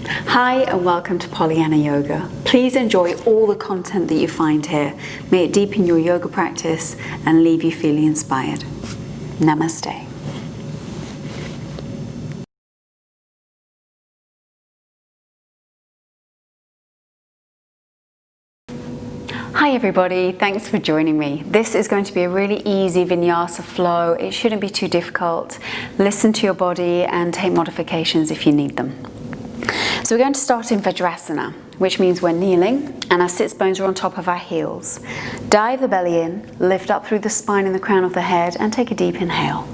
Hi and welcome to Pollyanna Yoga. Please enjoy all the content that you find here. May it deepen your yoga practice and leave you feeling inspired. Namaste. Hi everybody, thanks for joining me. This is going to be a really easy Vinyasa flow. It shouldn't be too difficult. Listen to your body and take modifications if you need them. So we're going to start in Vajrasana, which means we're kneeling and our sits bones are on top of our heels. Dive the belly in, lift up through the spine and the crown of the head and take a deep inhale.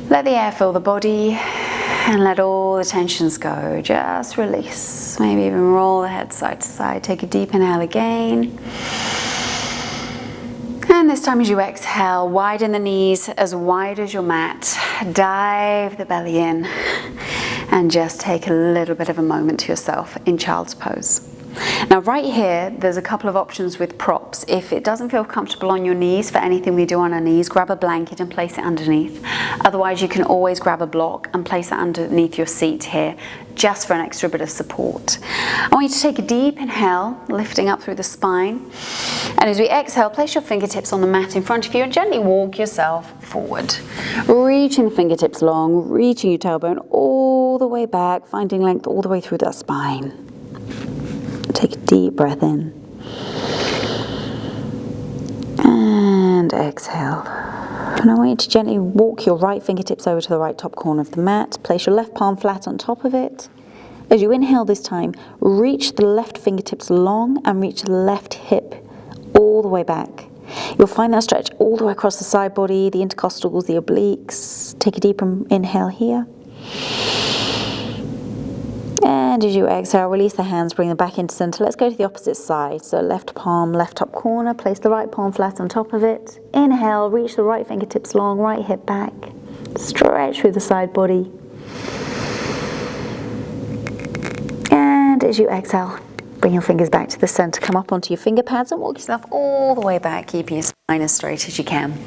Let the air fill the body and let all the tensions go. Just release. Maybe even roll the head side to side. Take a deep inhale again. And this time as you exhale, widen the knees as wide as your mat. Dive the belly in and just take a little bit of a moment to yourself in child's pose. Now right here, there's a couple of options with props. If it doesn't feel comfortable on your knees for anything we do on our knees, grab a blanket and place it underneath. Otherwise, you can always grab a block and place it underneath your seat here, just for an extra bit of support. I want you to take a deep inhale, lifting up through the spine. And as we exhale, place your fingertips on the mat in front of you and gently walk yourself forward. Reaching the fingertips long, reaching your tailbone all the way back, finding length all the way through that spine. Take a deep breath in and exhale. And I want you to gently walk your right fingertips over to the right top corner of the mat. Place your left palm flat on top of it. As you inhale this time, reach the left fingertips long and reach the left hip all the way back. You'll find that stretch all the way across the side body, the intercostals, the obliques. Take a deep inhale here. And as you exhale, release the hands, bring them back into center. Let's go to the opposite side. So left palm, left top corner, place the right palm flat on top of it. Inhale, reach the right fingertips long, right hip back. Stretch through the side body. And as you exhale, bring your fingers back to the center. Come up onto your finger pads and walk yourself all the way back, keeping your spine as straight as you can.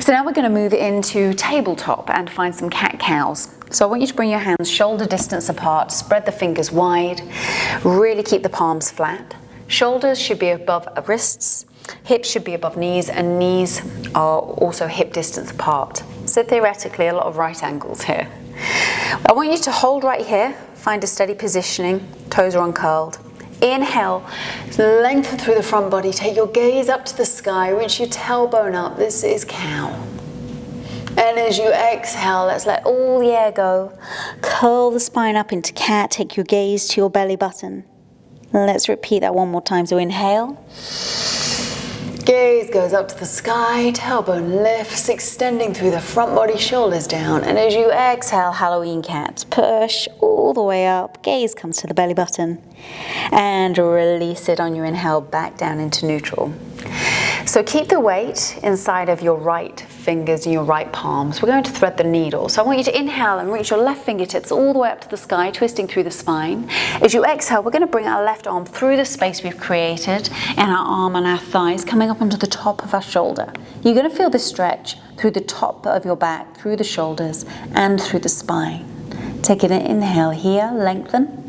So now we're going to move into tabletop and find some cat-cows. So I want you to bring your hands shoulder distance apart, spread the fingers wide, really keep the palms flat. Shoulders should be above wrists, hips should be above knees, and knees are also hip distance apart. So theoretically, a lot of right angles here. I want you to hold right here, find a steady positioning, toes are uncurled. Inhale, lengthen through the front body, take your gaze up to the sky, reach your tailbone up, this is cow. And as you exhale, let's let all the air go. Curl the spine up into cat, take your gaze to your belly button. Let's repeat that one more time, so inhale. Gaze goes up to the sky, tailbone lifts, extending through the front body, shoulders down. And as you exhale, Halloween cat, push all the way up, gaze comes to the belly button. And release it on your inhale, back down into neutral. So keep the weight inside of your right fingers and your right palms. We're going to thread the needle. So I want you to inhale and reach your left fingertips all the way up to the sky, twisting through the spine. As you exhale, we're going to bring our left arm through the space we've created and our arm and our thighs coming up onto the top of our shoulder. You're going to feel this stretch through the top of your back, through the shoulders and through the spine. Take an inhale here, lengthen.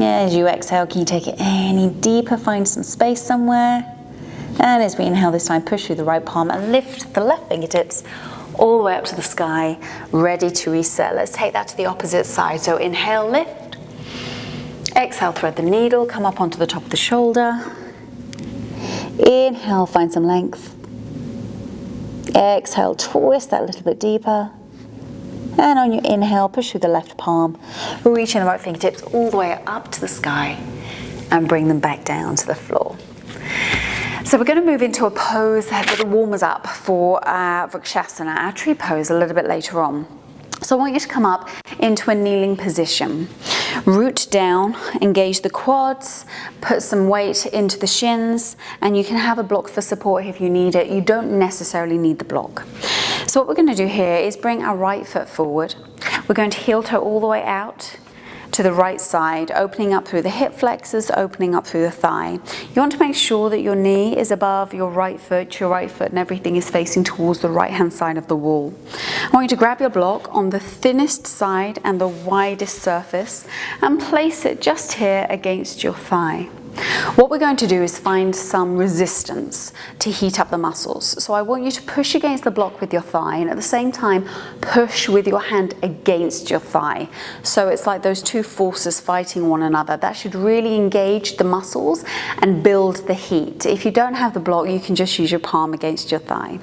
As you exhale, can you take it any deeper? Find some space somewhere. And as we inhale this time, push through the right palm and lift the left fingertips all the way up to the sky, ready to reset. Let's take that to the opposite side. So inhale, lift. Exhale, thread the needle, come up onto the top of the shoulder. Inhale, find some length. Exhale, twist that a little bit deeper. And on your inhale, push through the left palm, reaching the right fingertips all the way up to the sky and bring them back down to the floor. So we're going to move into a pose that warm us up for Vrikshasana, our tree pose, a little bit later on. So I want you to come up into a kneeling position. Root down, engage the quads, put some weight into the shins, and you can have a block for support if you need it. You don't necessarily need the block. So what we're going to do here is bring our right foot forward. We're going to heel toe all the way out to the right side, opening up through the hip flexors, opening up through the thigh. You want to make sure that your knee is above your right foot, and everything is facing towards the right hand side of the wall. I want you to grab your block on the thinnest side and the widest surface and place it just here against your thigh. What we're going to do is find some resistance to heat up the muscles. So I want you to push against the block with your thigh and at the same time push with your hand against your thigh. So it's like those two forces fighting one another. That should really engage the muscles and build the heat. If you don't have the block, you can just use your palm against your thigh.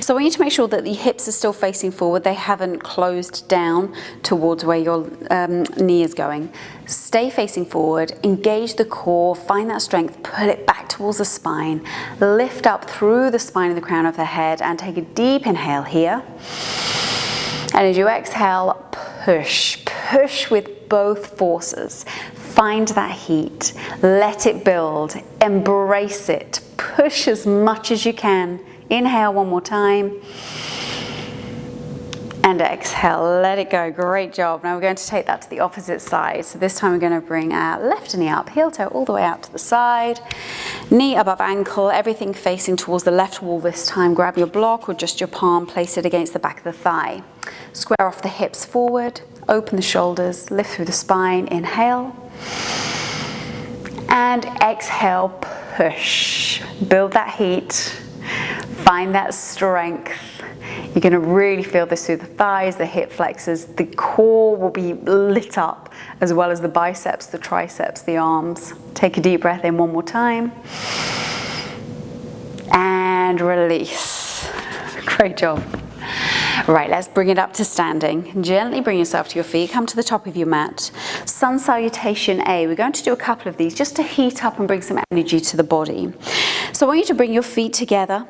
So I want you to make sure that the hips are still facing forward. They haven't closed down towards where your knee is going. Stay facing forward, engage the core, find that strength, pull it back towards the spine, lift up through the spine and the crown of the head and take a deep inhale here. And as you exhale, push with both forces. Find that heat, let it build, embrace it, push as much as you can. Inhale one more time. And exhale, let it go. Great job. Now we're going to take that to the opposite side. So this time we're going to bring our left knee up, heel toe all the way out to the side. Knee above ankle, everything facing towards the left wall this time. Grab your block or just your palm, place it against the back of the thigh. Square off the hips forward, open the shoulders, lift through the spine. Inhale. And exhale, push. Build that heat. Find that strength. You're going to really feel this through the thighs, the hip flexors. The core will be lit up, as well as the biceps, the triceps, the arms. Take a deep breath in one more time. And release. Great job. Right, let's bring it up to standing. Gently bring yourself to your feet. Come to the top of your mat. Sun Salutation A. We're going to do a couple of these just to heat up and bring some energy to the body. So I want you to bring your feet together.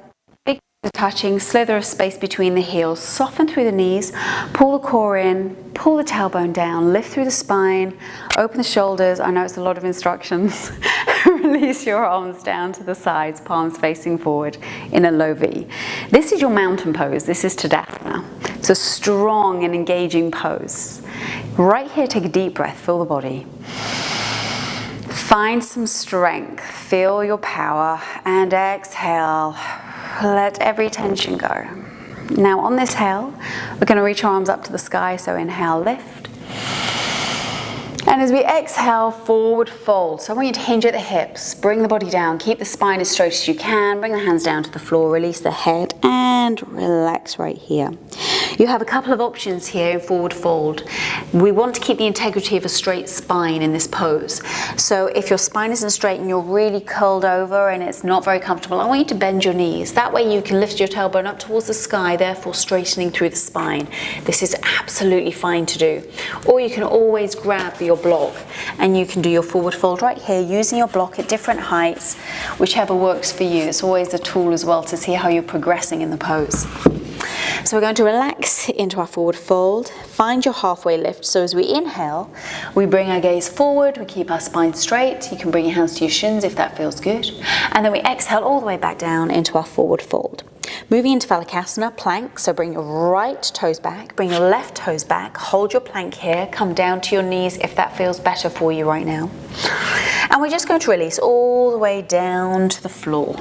Touching, slither of space between the heels, soften through the knees, pull the core in, pull the tailbone down, lift through the spine, open the shoulders. I know it's a lot of instructions. Release your arms down to the sides, palms facing forward in a low V. This is your mountain pose. This is Tadasana. It's a strong and engaging pose. Right here, take a deep breath, fill the body. Find some strength, feel your power, and exhale. Let every tension go. Now on this exhale, we're going to reach our arms up to the sky, so inhale, lift. And as we exhale, forward fold. So I want you to hinge at the hips, bring the body down, keep the spine as straight as you can, bring the hands down to the floor, release the head, and relax right here. You have a couple of options here in forward fold. We want to keep the integrity of a straight spine in this pose. So if your spine isn't straight and you're really curled over and it's not very comfortable, I want you to bend your knees. That way you can lift your tailbone up towards the sky, therefore straightening through the spine. This is absolutely fine to do. Or you can always grab your block and you can do your forward fold right here using your block at different heights, whichever works for you. It's always a tool as well to see how you're progressing in the pose. So we're going to relax into our forward fold, find your halfway lift. So as we inhale, we bring our gaze forward, we keep our spine straight. You can bring your hands to your shins if that feels good. And then we exhale all the way back down into our forward fold. Moving into Phalakasana, plank. So bring your right toes back, bring your left toes back, hold your plank here, come down to your knees if that feels better for you right now. And we're just going to release all the way down to the floor.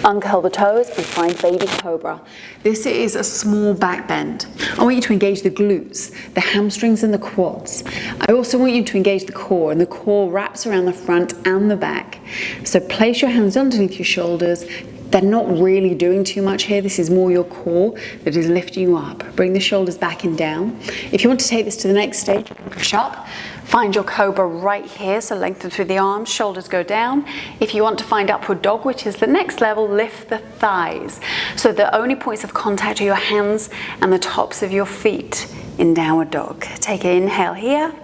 Uncurl the toes and find baby cobra. This is a small back bend. I want you to engage the glutes, the hamstrings and the quads. I also want you to engage the core, and the core wraps around the front and the back. So place your hands underneath your shoulders. They're not really doing too much here. This is more your core that is lifting you up. Bring the shoulders back and down. If you want to take this to the next stage, you can push up. Find your cobra right here, so lengthen through the arms, shoulders go down. If you want to find upward dog, which is the next level, lift the thighs. So the only points of contact are your hands and the tops of your feet in downward dog. Take an inhale here.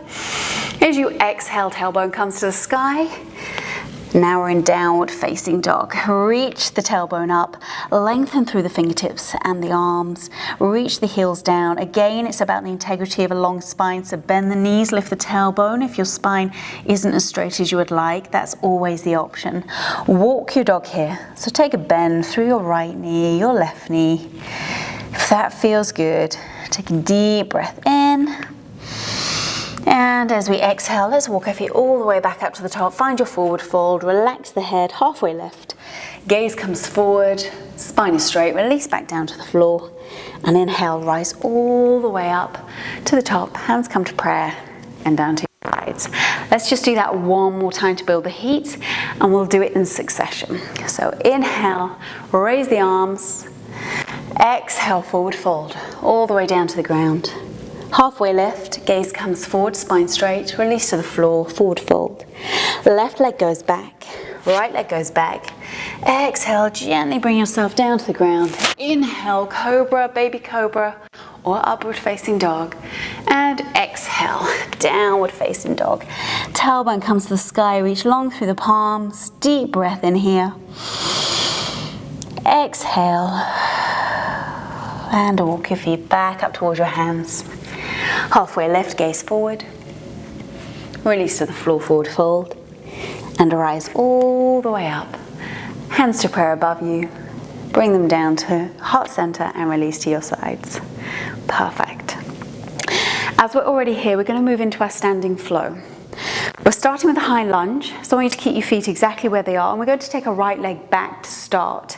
As you exhale, tailbone comes to the sky. Now we're in downward facing dog. Reach the tailbone up, lengthen through the fingertips and the arms, reach the heels down. Again, it's about the integrity of a long spine, so bend the knees, lift the tailbone. If your spine isn't as straight as you would like, that's always the option. Walk your dog here. So take a bend through your right knee, your left knee. If that feels good, take a deep breath in. And as we exhale, let's walk our feet all the way back up to the top. Find your forward fold, relax the head, halfway lift. Gaze comes forward, spine is straight, release back down to the floor. And inhale, rise all the way up to the top. Hands come to prayer and down to your sides. Let's just do that one more time to build the heat, and we'll do it in succession. So inhale, raise the arms. Exhale, forward fold, all the way down to the ground. Halfway lift, gaze comes forward, spine straight, release to the floor, forward fold. Left leg goes back, right leg goes back. Exhale, gently bring yourself down to the ground. Inhale, cobra, baby cobra, or upward facing dog. And exhale, downward facing dog. Tailbone comes to the sky, reach long through the palms. Deep breath in here. Exhale. And walk your feet back up towards your hands. Halfway lift, gaze forward. Release to the floor, forward fold. And rise all the way up. Hands to prayer above you. Bring them down to heart center and release to your sides. Perfect. As we're already here, we're going to move into our standing flow. We're starting with a high lunge, so I want you to keep your feet exactly where they are, and we're going to take a right leg back to start.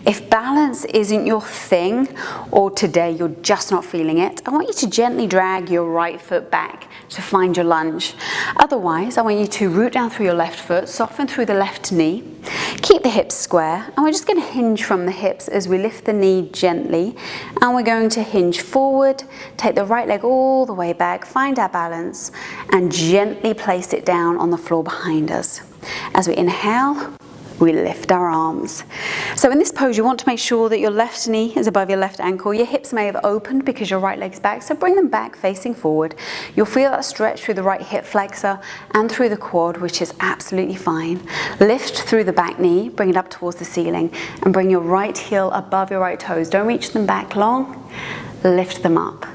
If balance isn't your thing, or today you're just not feeling it, I want you to gently drag your right foot back to find your lunge. Otherwise, I want you to root down through your left foot, soften through the left knee, keep the hips square, and we're just going to hinge from the hips as we lift the knee gently, and we're going to hinge forward, take the right leg all the way back, find our balance, and gently place it down on the floor behind us. As we inhale, we lift our arms. So in this pose, you want to make sure that your left knee is above your left ankle. Your hips may have opened because your right leg's back, so bring them back facing forward. You'll feel that stretch through the right hip flexor and through the quad, which is absolutely fine. Lift through the back knee, bring it up towards the ceiling, and bring your right heel above your right toes. Don't reach them back long, lift them up.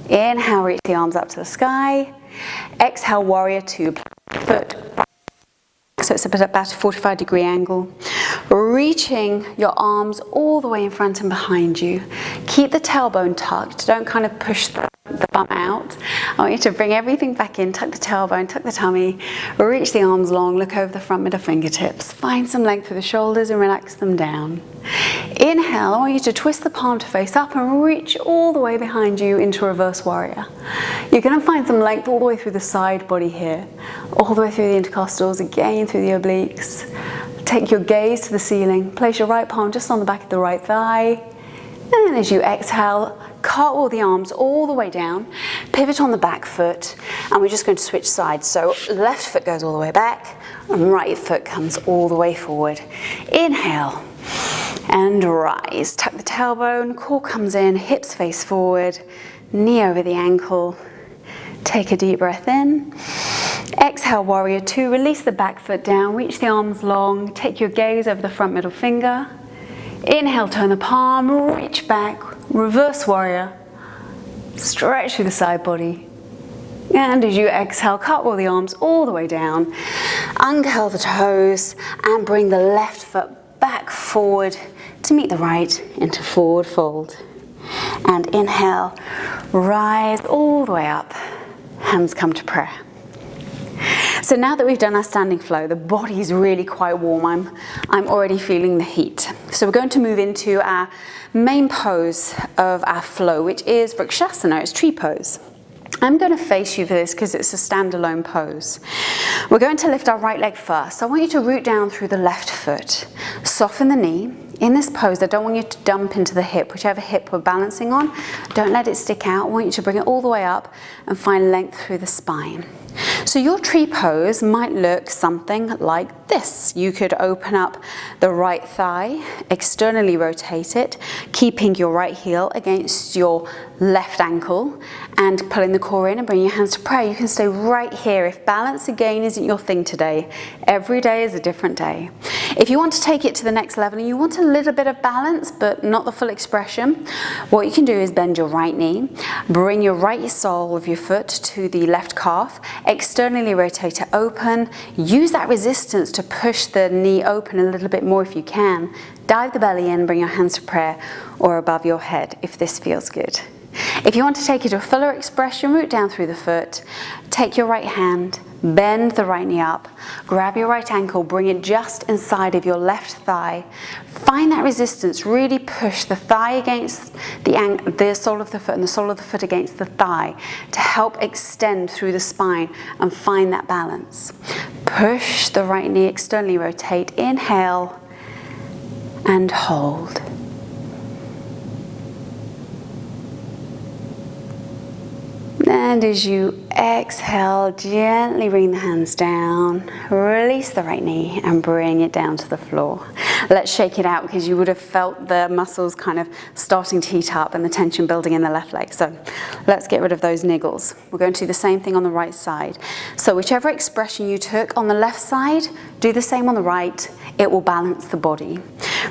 Inhale, reach the arms up to the sky. Exhale, warrior two, foot. So it's about a 45-degree angle. Reaching your arms all the way in front and behind you. Keep the tailbone tucked. Don't kind of push the bum out. I want you to bring everything back in. Tuck the tailbone, tuck the tummy. Reach the arms long. Look over the front middle fingertips. Find some length through the shoulders and relax them down. Inhale, I want you to twist the palm to face up and reach all the way behind you into reverse warrior. You're going to find some length all the way through the side body here, all the way through the intercostals, again through the obliques. Take your gaze to the ceiling. Place your right palm just on the back of the right thigh. And as you exhale, cartwheel the arms all the way down, pivot on the back foot, and we're just going to switch sides. So left foot goes all the way back, and right foot comes all the way forward. Inhale, and rise. Tuck the tailbone, core comes in, hips face forward, knee over the ankle. Take a deep breath in. Exhale, warrior two, release the back foot down, reach the arms long, take your gaze over the front middle finger. Inhale, turn the palm, reach back, reverse warrior, stretch through the side body. And as you exhale, cartwheel the arms all the way down, uncurl the toes, and bring the left foot back forward to meet the right into forward fold. And inhale, rise all the way up, hands come to prayer. So now that we've done our standing flow, the body is really quite warm. I'm already feeling the heat. So we're going to move into our main pose of our flow, which is Vrikshasana, it's tree pose. I'm going to face you for this because it's a standalone pose. We're going to lift our right leg first. So I want you to root down through the left foot. Soften the knee. In this pose, I don't want you to dump into the hip, whichever hip we're balancing on. Don't let it stick out. I want you to bring it all the way up and find length through the spine. So your tree pose might look something like this. You could open up the right thigh, externally rotate it, keeping your right heel against your left ankle and pulling the core in and bring your hands to prayer. You can stay right here if balance again isn't your thing today. Every day is a different day. If you want to take it to the next level and you want a little bit of balance but not the full expression, what you can do is bend your right knee, bring your right sole of your foot to the left calf, externally rotate it open, use that resistance to push the knee open a little bit more if you can. Dive the belly in, bring your hands to prayer or above your head if this feels good. If you want to take it to a fuller expression, root down through the foot, take your right hand, bend the right knee up, grab your right ankle, bring it just inside of your left thigh. Find that resistance, really push the thigh against the sole of the foot and the sole of the foot against the thigh to help extend through the spine and find that balance. Push the right knee, externally rotate, inhale and hold. And as you exhale, gently bring the hands down, release the right knee and bring it down to the floor. Let's shake it out because you would have felt the muscles kind of starting to heat up and the tension building in the left leg. So let's get rid of those niggles. We're going to do the same thing on the right side. So whichever expression you took on the left side, do the same on the right. It will balance the body.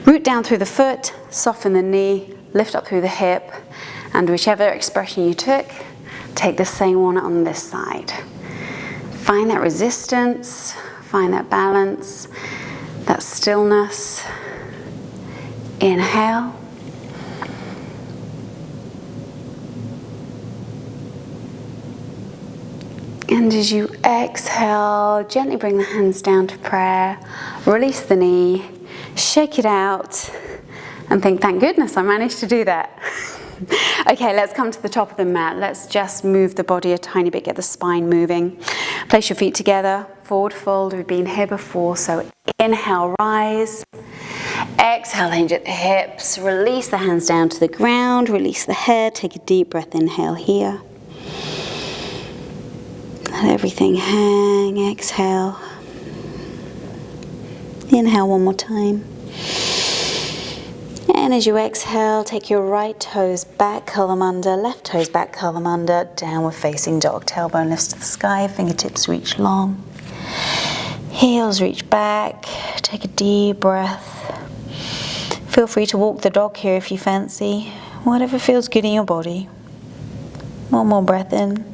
Root down through the foot, soften the knee, lift up through the hip, and whichever expression you took, take the same one on this side. Find that resistance, find that balance, that stillness. Inhale. And as you exhale, gently bring the hands down to prayer, release the knee, shake it out, and think, thank goodness I managed to do that. Okay, let's come to the top of the mat. Let's just move the body a tiny bit, get the spine moving. Place your feet together, forward fold. We've been here before, so inhale, rise. Exhale, hinge at the hips. Release the hands down to the ground, release the head. Take a deep breath, inhale here. Let everything hang, exhale. Inhale one more time. And as you exhale, take your right toes back, curl them under, left toes back, curl them under, downward facing dog. Tailbone lifts to the sky, fingertips reach long. Heels reach back, take a deep breath. Feel free to walk the dog here if you fancy, whatever feels good in your body. One more breath in.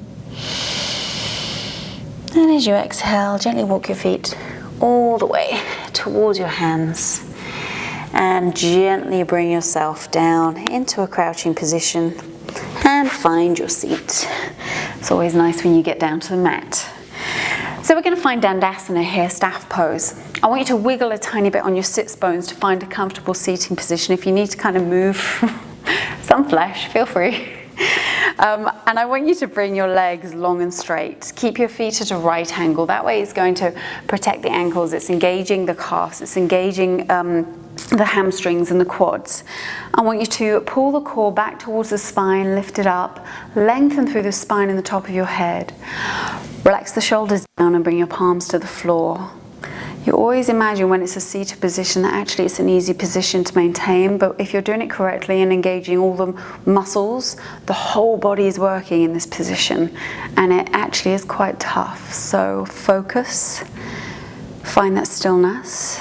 And as you exhale, gently walk your feet all the way towards your hands. And gently bring yourself down into a crouching position and find your seat. It's always nice when you get down to the mat. So we're going to find Dandasana here, staff pose. I want you to wiggle a tiny bit on your sits bones to find a comfortable seating position. If you need to kind of move some flesh, feel free. And I want you to bring your legs long and straight. Keep your feet at a right angle. That way it's going to protect the ankles. It's engaging the calves. It's engaging the hamstrings and the quads. I want you to pull the core back towards the spine, lift it up, lengthen through the spine and the top of your head. Relax the shoulders down and bring your palms to the floor. You always imagine when it's a seated position that actually it's an easy position to maintain, but if you're doing it correctly and engaging all the muscles, the whole body is working in this position, and it actually is quite tough. So focus, find that stillness,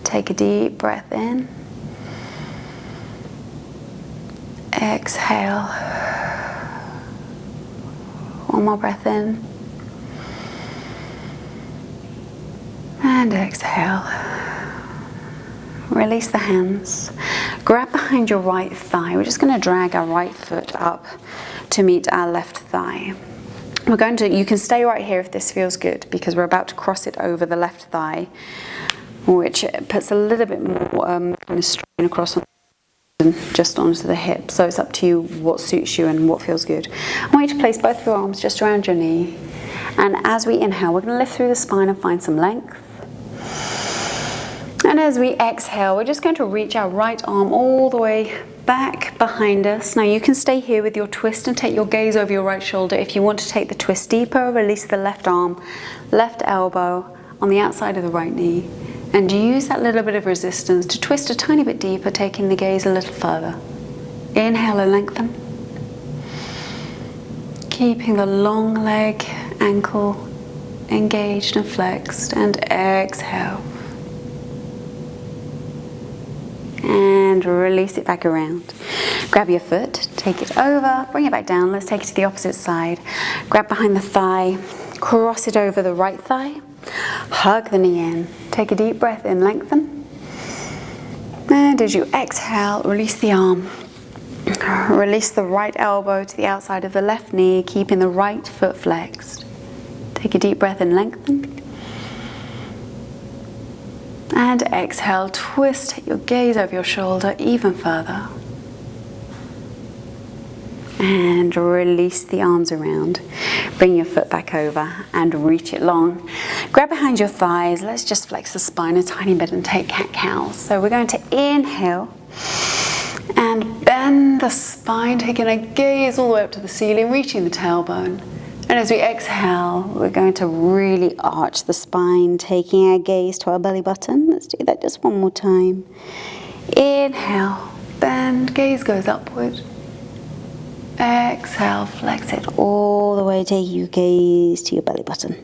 take a deep breath in, exhale, one more breath in, and exhale. Release the hands. Grab behind your right thigh. We're just going to drag our right foot up to meet our left thigh. You can stay right here if this feels good, because we're about to cross it over the left thigh, which puts a little bit more kind of strain across just onto the hip. So it's up to you what suits you and what feels good. I want you to place both of your arms just around your knee. And as we inhale, we're going to lift through the spine and find some length. And as we exhale, we're just going to reach our right arm all the way back behind us. Now you can stay here with your twist and take your gaze over your right shoulder. If you want to take the twist deeper, release the left arm, left elbow on the outside of the right knee. And use that little bit of resistance to twist a tiny bit deeper, taking the gaze a little further. Inhale and lengthen. Keeping the long leg, ankle engaged and flexed, and exhale. And release it back around. Grab your foot, take it over, bring it back down. Let's take it to the opposite side. Grab behind the thigh, cross it over the right thigh, hug the knee in. Take a deep breath in, lengthen. And as you exhale, release the arm. Release the right elbow to the outside of the left knee, keeping the right foot flexed. Take a deep breath and lengthen. And exhale, twist your gaze over your shoulder even further. And release the arms around. Bring your foot back over and reach it long. Grab behind your thighs. Let's just flex the spine a tiny bit and take cat-cow. So we're going to inhale and bend the spine, taking a gaze all the way up to the ceiling, reaching the tailbone. And as we exhale, we're going to really arch the spine, taking our gaze to our belly button. Let's do that just one more time. Inhale, bend, gaze goes upward. Exhale, flex it all the way, take your gaze to your belly button.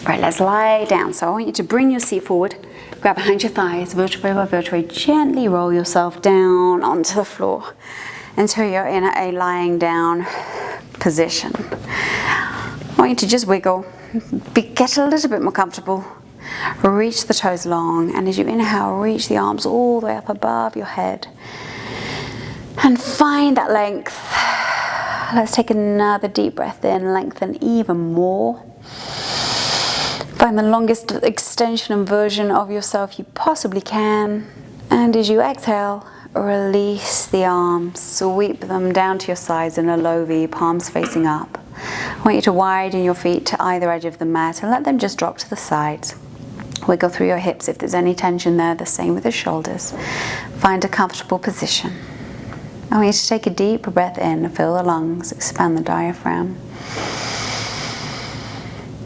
Right, let's lie down. So I want you to bring your seat forward, grab behind your thighs, vertebrae by vertebrae, gently roll yourself down onto the floor until you're in a lying down position. I want you to just wiggle, get a little bit more comfortable, reach the toes long, and as you inhale, reach the arms all the way up above your head. And find that length. Let's take another deep breath in, lengthen even more. Find the longest extension and version of yourself you possibly can. And as you exhale, release the arms, sweep them down to your sides in a low V, palms facing up. I want you to widen your feet to either edge of the mat and let them just drop to the sides. Wiggle through your hips if there's any tension there, the same with the shoulders. Find a comfortable position. I want you to take a deep breath in, fill the lungs, expand the diaphragm.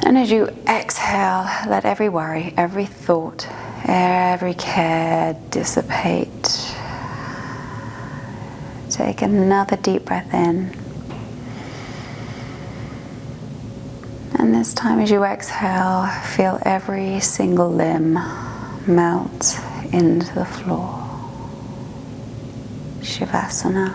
And as you exhale, let every worry, every thought, every care dissipate. Take another deep breath in. And this time as you exhale, feel every single limb melt into the floor. Shavasana.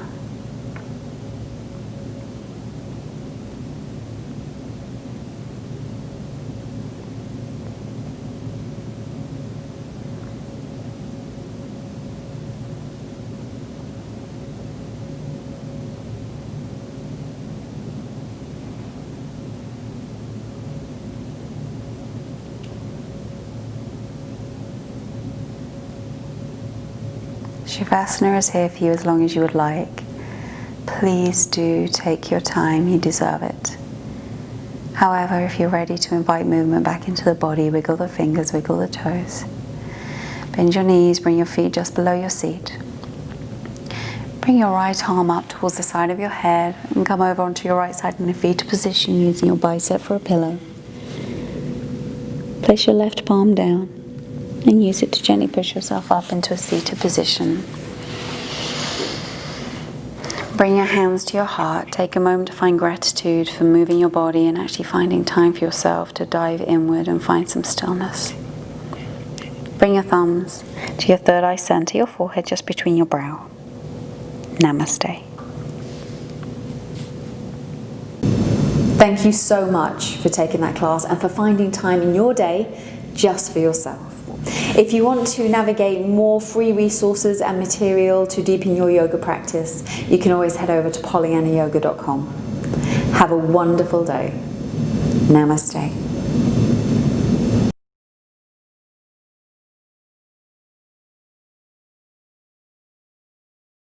Shavasana is here for you as long as you would like. Please do take your time, you deserve it. However, if you're ready to invite movement back into the body, wiggle the fingers, wiggle the toes. Bend your knees, bring your feet just below your seat. Bring your right arm up towards the side of your head and come over onto your right side in a fetal position using your bicep for a pillow. Place your left palm down and use it to gently push yourself up into a seated position. Bring your hands to your heart. Take a moment to find gratitude for moving your body and actually finding time for yourself to dive inward and find some stillness. Bring your thumbs to your third eye center, your forehead just between your brow. Namaste. Thank you so much for taking that class and for finding time in your day just for yourself. If you want to navigate more free resources and material to deepen your yoga practice, you can always head over to polyanayoga.com. Have a wonderful day. Namaste.